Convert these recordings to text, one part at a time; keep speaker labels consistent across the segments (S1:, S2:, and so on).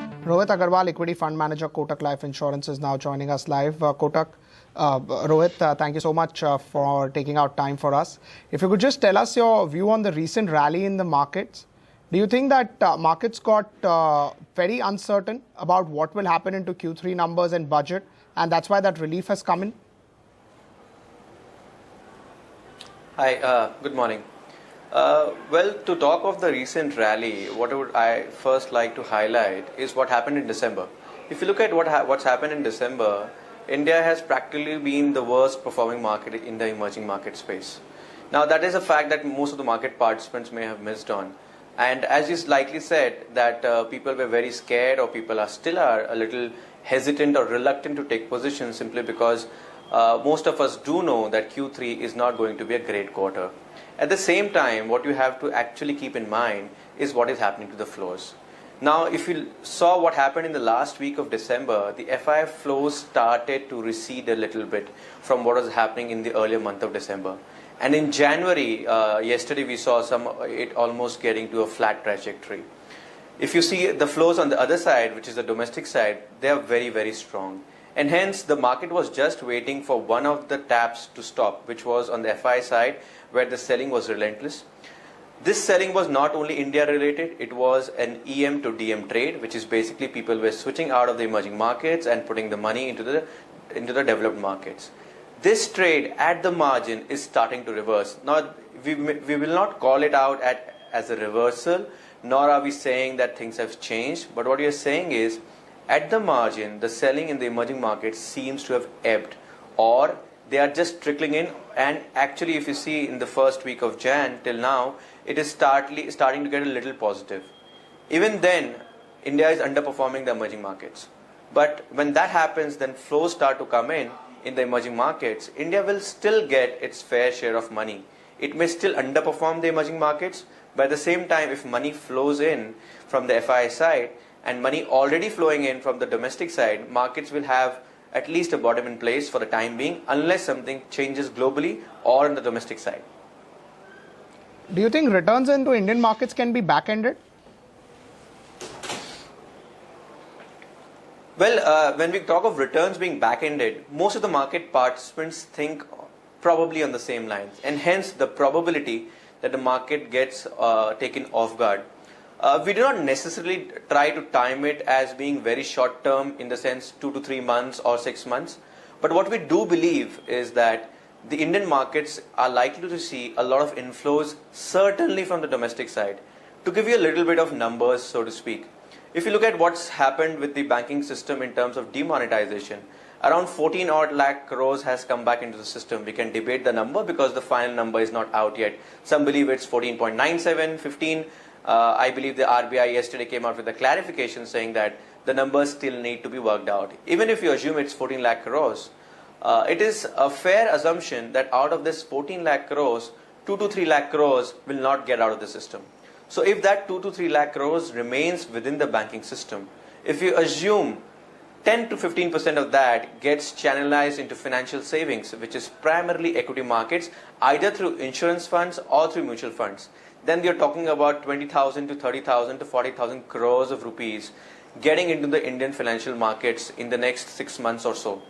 S1: Rohit Agarwal, Equity Fund Manager, Kotak Life Insurance, is now joining us live. Rohit, thank you so much for taking out time for us. If you could just tell us your view on the recent rally in the markets. Do you think that markets got very uncertain about what will happen into Q3 numbers and budget, and that's why that relief has come in?
S2: Hi, good morning. Well, to talk of the recent rally, what would I first like to highlight is what happened in December. If you look at what's happened in December, India has practically been the worst performing market in the emerging market space. Now, that is a fact that most of the market participants may have missed on. And as you likely said, that people were very scared, or people still are a little hesitant or reluctant to take positions simply because most of us do know that Q3 is not going to be a great quarter. At the same time, what you have to actually keep in mind is what is happening to the flows. Now, if you saw what happened in the last week of December, the FII flows started to recede a little bit from what was happening in the earlier month of December. And in January, yesterday we saw it almost getting to a flat trajectory. If you see the flows on the other side, which is the domestic side, they are very, very strong. And hence, the market was just waiting for one of the taps to stop, which was on the FI side, where the selling was relentless. This selling was not only India related, it was an EM to DM trade, which is basically people were switching out of the emerging markets and putting the money into the developed markets. This trade at the margin is starting to reverse. Now, we will not call it out as a reversal, nor are we saying that things have changed. But what we are saying is, at the margin, the selling in the emerging markets seems to have ebbed, or they are just trickling in. And actually, if you see in the first week of Jan till now, it is starting to get a little positive. Even then, India is underperforming the emerging markets. But when that happens, then flows start to come in the emerging markets. India will still get its fair share of money. It may still underperform the emerging markets, but at the same time, if money flows in from the FII side and money already flowing in from the domestic side, markets will have at least a bottom in place for the time being, unless something changes globally or on the domestic side.
S1: Do you think returns into Indian markets can be back-ended?
S2: Well, when we talk of returns being back-ended, most of the market participants think probably on the same lines, and hence the probability that the market gets taken off guard. We do not necessarily try to time it as being very short term in the sense 2 to 3 months or 6 months. But what we do believe is that the Indian markets are likely to see a lot of inflows, certainly from the domestic side. To give you a little bit of numbers, so to speak, if you look at what's happened with the banking system in terms of demonetization, around 14 odd lakh crores has come back into the system. We can debate the number because the final number is not out yet. Some believe it's 14.97, 15. I believe the RBI yesterday came out with a clarification saying that the numbers still need to be worked out. Even if you assume it's 14 lakh crores, it is a fair assumption that out of this 14 lakh crores, 2 to 3 lakh crores will not get out of the system. So if that 2 to 3 lakh crores remains within the banking system, if you assume 10 to 15% of that gets channelized into financial savings, which is primarily equity markets, either through insurance funds or through mutual funds, then you're talking about 20,000 to 30,000 to 40,000 crores of rupees getting into the Indian financial markets in the next 6 months or so.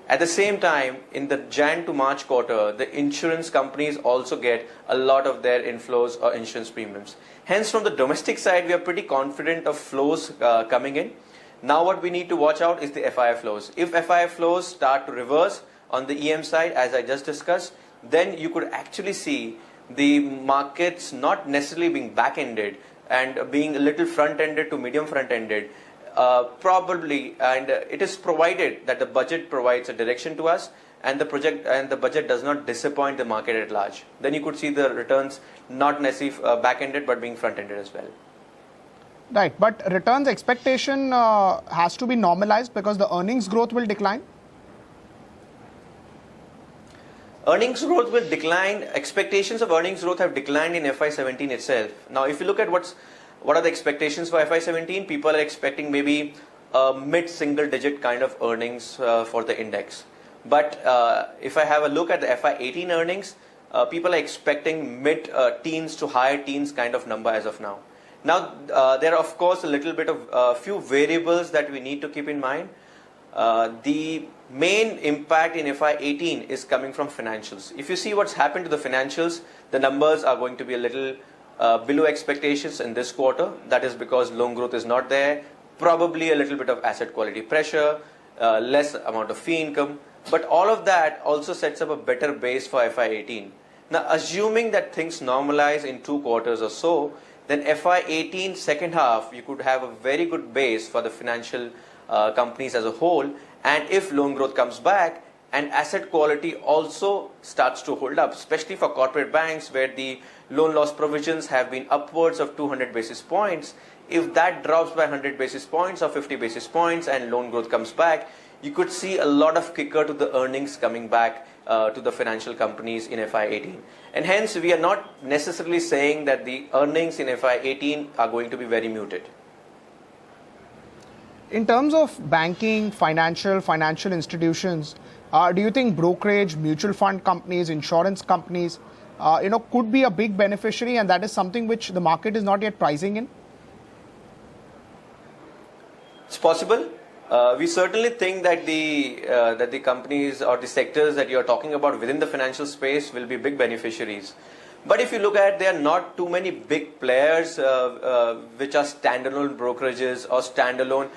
S2: At the same time, in the Jan to March quarter, the insurance companies also get a lot of their inflows or insurance premiums. Hence, from the domestic side, we are pretty confident of flows coming in. Now what we need to watch out is the FII flows. If FII flows start to reverse on the EM side, as I just discussed, then you could actually see the markets not necessarily being back-ended and being a little front-ended to medium front-ended, probably, and it is provided that the budget provides a direction to us and the budget does not disappoint the market at large. Then you could see the returns not necessarily back-ended but being front-ended as well.
S1: Right, but returns expectation has to be normalized because the earnings growth will decline.
S2: Earnings growth will decline. Expectations of earnings growth have declined in FY17 itself. Now, if you look at what are the expectations for FY17, people are expecting maybe a mid-single-digit kind of earnings for the index. But if I have a look at the FY18 earnings, people are expecting mid-teens to higher teens kind of number as of now. Now, there are of course a little bit of few variables that we need to keep in mind. The main impact in FY18 is coming from financials. If you see what's happened to the financials, the numbers are going to be a little below expectations in this quarter. That is because loan growth is not there, probably a little bit of asset quality pressure, less amount of fee income. But all of that also sets up a better base for FY18. Now, assuming that things normalize in 2 quarters or so, then FY18 second half, you could have a very good base for the financial companies as a whole. And if loan growth comes back and asset quality also starts to hold up, especially for corporate banks where the loan loss provisions have been upwards of 200 basis points, if that drops by 100 basis points or 50 basis points and loan growth comes back, you could see a lot of kicker to the earnings coming back to the financial companies in FY18. And hence, we are not necessarily saying that the earnings in FY18 are going to be very muted.
S1: In terms of banking, financial institutions, do you think brokerage, mutual fund companies, insurance companies, could be a big beneficiary, and that is something which the market is not yet pricing in?
S2: It's possible. We certainly think that the companies or the sectors that you are talking about within the financial space will be big beneficiaries. But if you look at, there are not too many big players which are standalone brokerages or standalone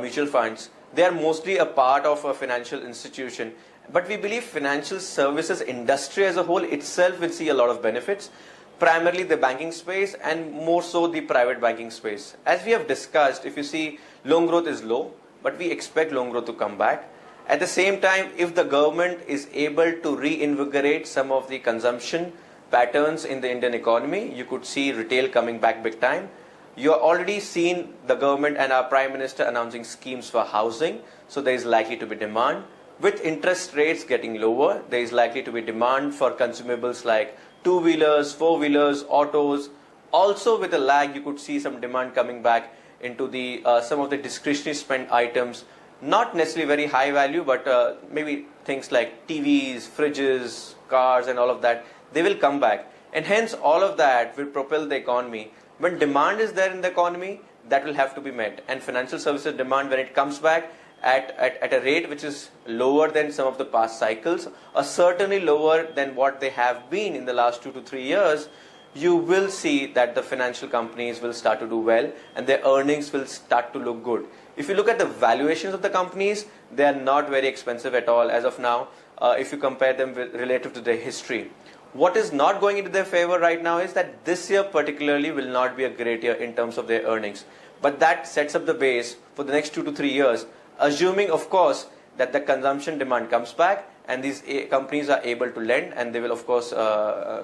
S2: mutual funds. They are mostly a part of a financial institution. But we believe financial services industry as a whole itself will see a lot of benefits, primarily the banking space and more so the private banking space. As we have discussed, if you see, loan growth is low, but we expect loan growth to come back. At the same time, if the government is able to reinvigorate some of the consumption patterns in the Indian economy, you could see retail coming back big time. You are already seen the government and our Prime Minister announcing schemes for housing, so there is likely to be demand. With interest rates getting lower, there is likely to be demand for consumables like two-wheelers, four-wheelers, autos. Also with a lag, you could see some demand coming back into the some of the discretionary spend items, not necessarily very high value, but maybe things like TVs, fridges, cars and all of that, they will come back. And hence all of that will propel the economy. When demand is there in the economy, that will have to be met. And financial services demand, when it comes back at a rate which is lower than some of the past cycles, or certainly lower than what they have been in the last 2 to 3 years, you will see that the financial companies will start to do well and their earnings will start to look good. If you look at the valuations of the companies, they are not very expensive at all as of now, if you compare them with, relative to their history. What is not going into their favor right now is that this year particularly will not be a great year in terms of their earnings. But that sets up the base for the next 2 to 3 years, assuming of course that the consumption demand comes back and these companies are able to lend and they will of course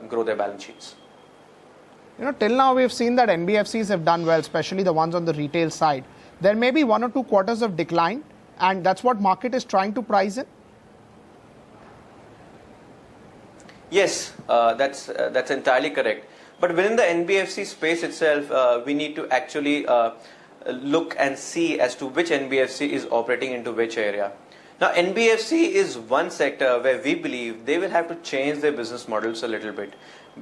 S2: grow their balance sheets.
S1: Till now we have seen that NBFCs have done well, especially the ones on the retail side. There may be 1 or 2 quarters of decline, and that's what market is trying to price in.
S2: Yes, that's entirely correct. But within the NBFC space itself, we need to actually look and see as to which NBFC is operating into which area. Now, NBFC is one sector where we believe they will have to change their business models a little bit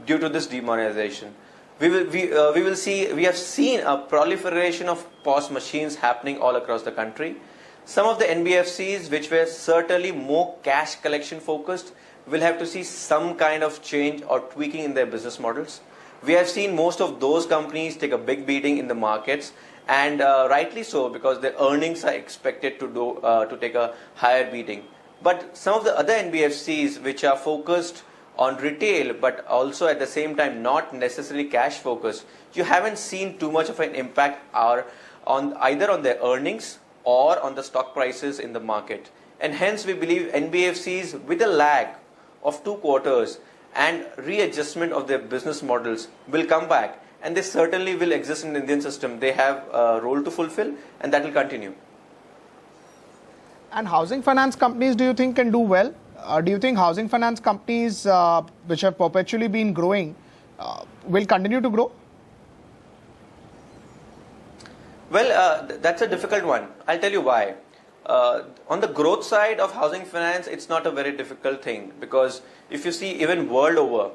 S2: due to this demonetization. We have seen a proliferation of POS machines happening all across the country. Some of the NBFCs which were certainly more cash collection focused will have to see some kind of change or tweaking in their business models. We have seen most of those companies take a big beating in the markets, and rightly so, because their earnings are expected to take a higher beating. But some of the other NBFCs which are focused on retail but also at the same time not necessarily cash focused, you haven't seen too much of an impact on either on their earnings or on the stock prices in the market. And hence we believe NBFCs with a lag of 2 quarters and readjustment of their business models will come back, and they certainly will exist in the Indian system. They have a role to fulfill, and that will continue.
S1: And housing finance companies, do you think, can do well? Do you think housing finance companies which have perpetually been growing will continue to grow?
S2: Well, that's a difficult one. I'll tell you why. On the growth side of housing finance, it's not a very difficult thing, because if you see even world over,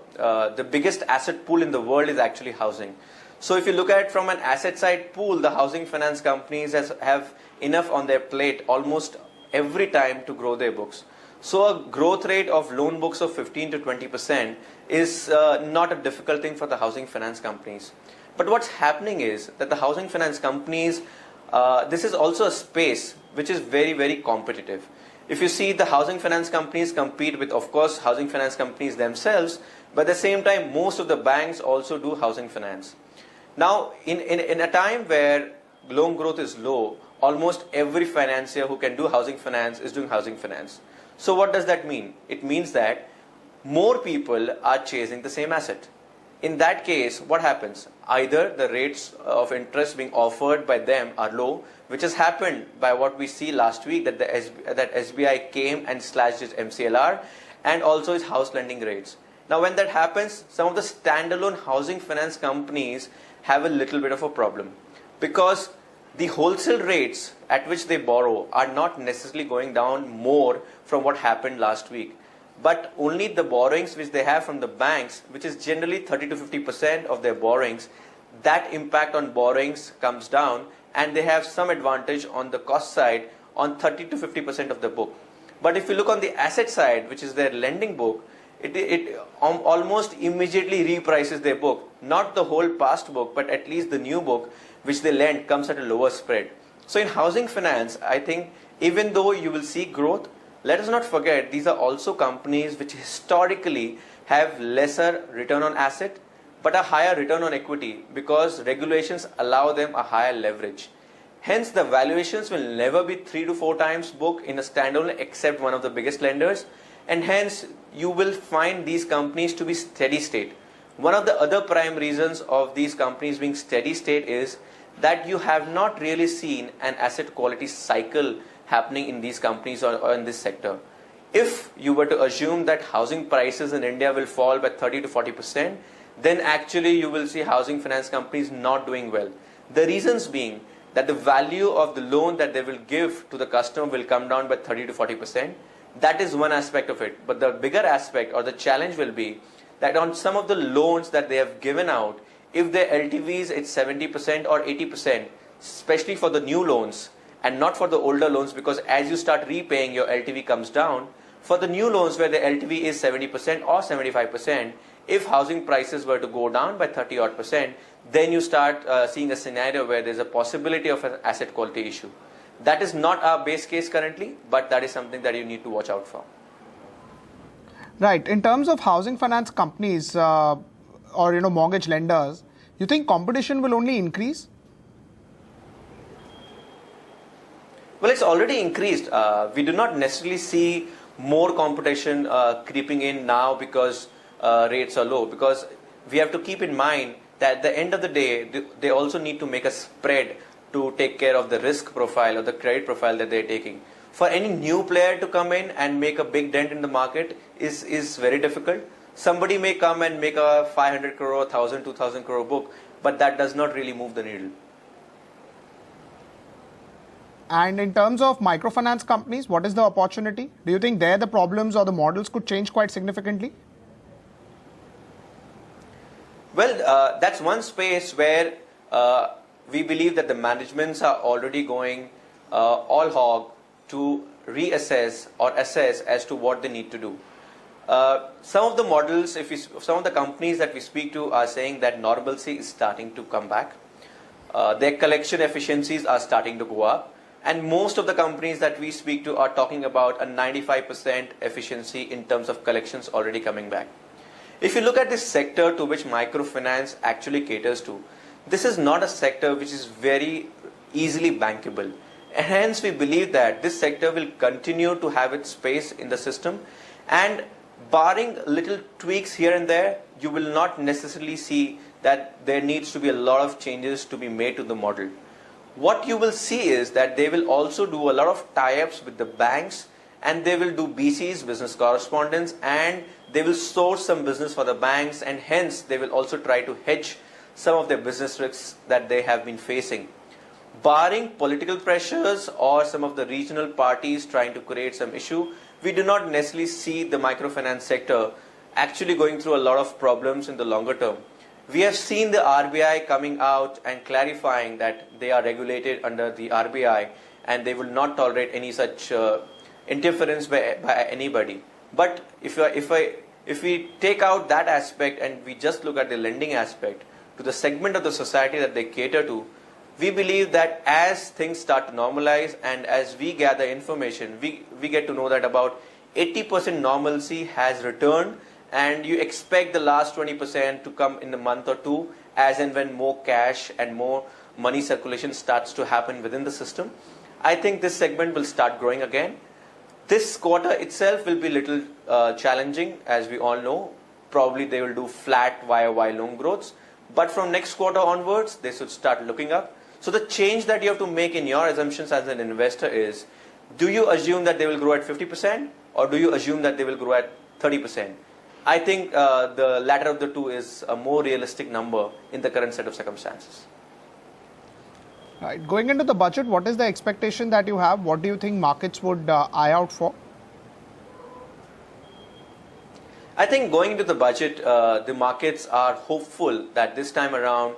S2: the biggest asset pool in the world is actually housing. So if you look at from an asset side pool, the housing finance companies have enough on their plate almost every time to grow their books. So a growth rate of loan books of 15 to 20% is not a difficult thing for the housing finance companies. But what's happening is that the housing finance companies, this is also a space which is very, very competitive. If you see, the housing finance companies compete with, of course, housing finance companies themselves, but at the same time, most of the banks also do housing finance. Now, in a time where loan growth is low, almost every financier who can do housing finance is doing housing finance. So what does that mean? It means that more people are chasing the same asset. In that case, what happens? Either the rates of interest being offered by them are low, which has happened by what we see last week, that that SBI came and slashed its MCLR and also its house lending rates. Now, when that happens, some of the standalone housing finance companies have a little bit of a problem, because the wholesale rates at which they borrow are not necessarily going down more from what happened last week, but only the borrowings which they have from the banks, which is generally 30 to 50% of their borrowings, that impact on borrowings comes down, and they have some advantage on the cost side on 30 to 50% of the book. But if you look on the asset side, which is their lending book, it almost immediately reprices their book. Not the whole past book, but at least the new book which they lend comes at a lower spread. So in housing finance, I think even though you will see growth, let us not forget these are also companies which historically have lesser return on asset but a higher return on equity, because regulations allow them a higher leverage. Hence, the valuations will never be 3 to 4 times book in a standalone except one of the biggest lenders, and hence you will find these companies to be steady state. One of the other prime reasons of these companies being steady state is that you have not really seen an asset quality cycle happening in these companies or in this sector. If you were to assume that housing prices in India will fall by 30 to 40%, then actually you will see housing finance companies not doing well. The reasons being that the value of the loan that they will give to the customer will come down by 30 to 40%. That is one aspect of it. But the bigger aspect or the challenge will be that on some of the loans that they have given out, if their LTVs it's 70% or 80%, especially for the new loans and not for the older loans, because as you start repaying, your LTV comes down. For the new loans where the LTV is 70% or 75%, if housing prices were to go down by 30 odd %, then you start seeing a scenario where there's a possibility of an asset quality issue. That is not our base case currently, but that is something that you need to watch out for.
S1: Right. In terms of housing finance companies or mortgage lenders, you think competition will only increase?
S2: Well, it's already increased. We do not necessarily see more competition creeping in now because rates are low, because we have to keep in mind that at the end of the day, they also need to make a spread to take care of the risk profile or the credit profile that they're taking. For any new player to come in and make a big dent in the market is very difficult. Somebody may come and make a 500 crore, 1,000, 2,000 crore book, but that does not really move the needle.
S1: And in terms of microfinance companies, what is the opportunity? Do you think there the problems or the models could change quite significantly?
S2: Well, that's one space where we believe that the managements are already going all hog to reassess or assess as to what they need to do. Some of the models, some of the companies that we speak to are saying that normalcy is starting to come back. Their collection efficiencies are starting to go up. And most of the companies that we speak to are talking about a 95% efficiency in terms of collections already coming back. If you look at this sector to which microfinance actually caters to, this is not a sector which is very easily bankable. And hence, we believe that this sector will continue to have its space in the system, and barring little tweaks here and there, you will not necessarily see that there needs to be a lot of changes to be made to the model. What you will see is that they will also do a lot of tie-ups with the banks, and they will do BCs, business correspondence, and they will source some business for the banks, and hence they will also try to hedge some of their business risks that they have been facing. Barring political pressures or some of the regional parties trying to create some issue, we do not necessarily see the microfinance sector actually going through a lot of problems in the longer term. We have seen the RBI coming out and clarifying that they are regulated under the RBI and they will not tolerate any such interference by anybody. But if we take out that aspect and we just look at the lending aspect to the segment of the society that they cater to, we believe that as things start to normalize and as we gather information, we get to know that about 80% normalcy has returned, and you expect the last 20% to come in a month or two as and when more cash and more money circulation starts to happen within the system. I think this segment will start growing again. This quarter itself will be a little challenging, as we all know. Probably they will do flat YOY loan growths. But from next quarter onwards, they should start looking up. So the change that you have to make in your assumptions as an investor is, do you assume that they will grow at 50% or do you assume that they will grow at 30%? I think the latter of the two is a more realistic number in the current set of circumstances.
S1: Right. Going into the budget, what is the expectation that you have? What do you think markets would eye out for?
S2: I think going into the budget, the markets are hopeful that this time around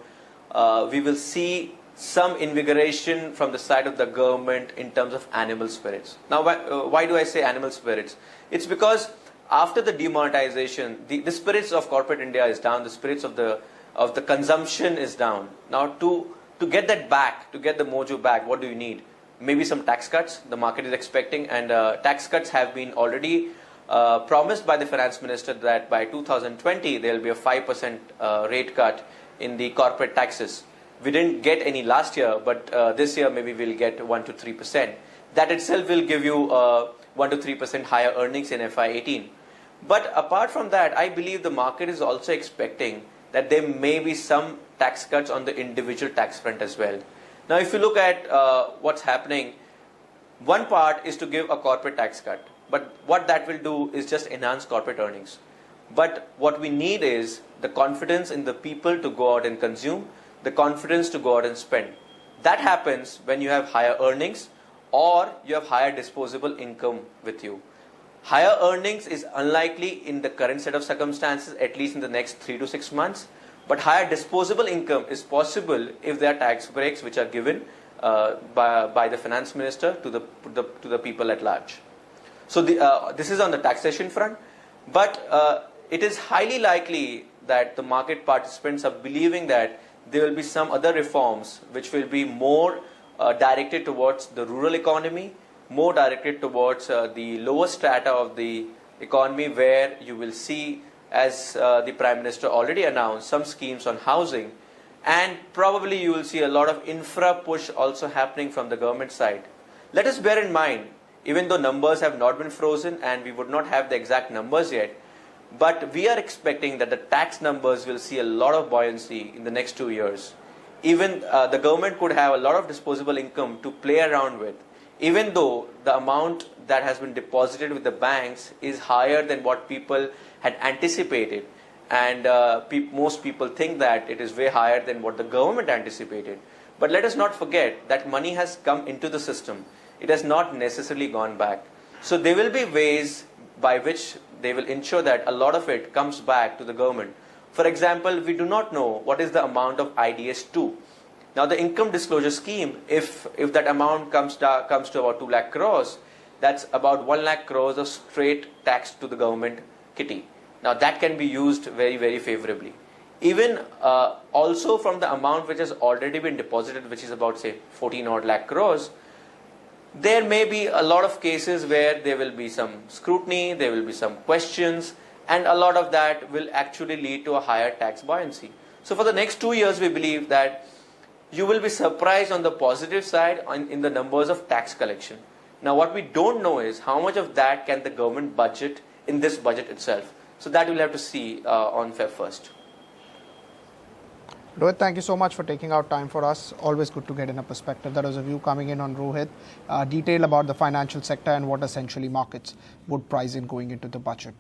S2: we will see some invigoration from the side of the government in terms of animal spirits. Now, why do I say animal spirits? It's because after the demonetization, the spirits of corporate India is down, the spirits of the consumption is down. Now, to get that back, to get the mojo back, what do you need? Maybe some tax cuts the market is expecting, and tax cuts have been already promised by the finance minister that by 2020 there will be a 5% rate cut in the corporate taxes. We didn't get any last year, but this year maybe we'll get 1 to 3%. That itself will give you 1 to 3% higher earnings in FY18. But apart from that, I believe the market is also expecting that there may be some tax cuts on the individual tax front as well. Now, if you look at what's happening, one part is to give a corporate tax cut. But what that will do is just enhance corporate earnings. But what we need is the confidence in the people to go out and consume, the confidence to go out and spend. That happens when you have higher earnings or you have higher disposable income with you. Higher earnings is unlikely in the current set of circumstances, at least in the next 3 to 6 months. But higher disposable income is possible if there are tax breaks which are given by the finance minister to the people at large. So this is on the taxation front. But it is highly likely that the market participants are believing that there will be some other reforms which will be more directed towards the rural economy, more directed towards the lower strata of the economy, where you will see, as the Prime Minister already announced, some schemes on housing, and probably you will see a lot of infra push also happening from the government side. Let us bear in mind, even though numbers have not been frozen and we would not have the exact numbers yet, but we are expecting that the tax numbers will see a lot of buoyancy in the next 2 years. Even the government could have a lot of disposable income to play around with, even though the amount that has been deposited with the banks is higher than what people had anticipated. And most people think that it is way higher than what the government anticipated. But let us not forget that money has come into the system. It has not necessarily gone back. So there will be ways by which they will ensure that a lot of it comes back to the government. For example, we do not know what is the amount of IDS2. Now, the income disclosure scheme, if that amount comes to about 2 lakh crores, that's about 1 lakh crores of straight tax to the government kitty. Now, that can be used very, very favorably. Even also from the amount which has already been deposited, which is about, say, 14 odd lakh crores, there may be a lot of cases where there will be some scrutiny, there will be some questions, and a lot of that will actually lead to a higher tax buoyancy. So for the next 2 years, we believe that you will be surprised on the positive side in the numbers of tax collection. Now, what we don't know is how much of that can the government budget in this budget itself. So that we'll have to see on Feb 1st.
S1: Rohit, thank you so much for taking out time for us. Always good to get in a perspective. That was a view coming in on Rohit. Detail about the financial sector and what essentially markets would price in going into the budget.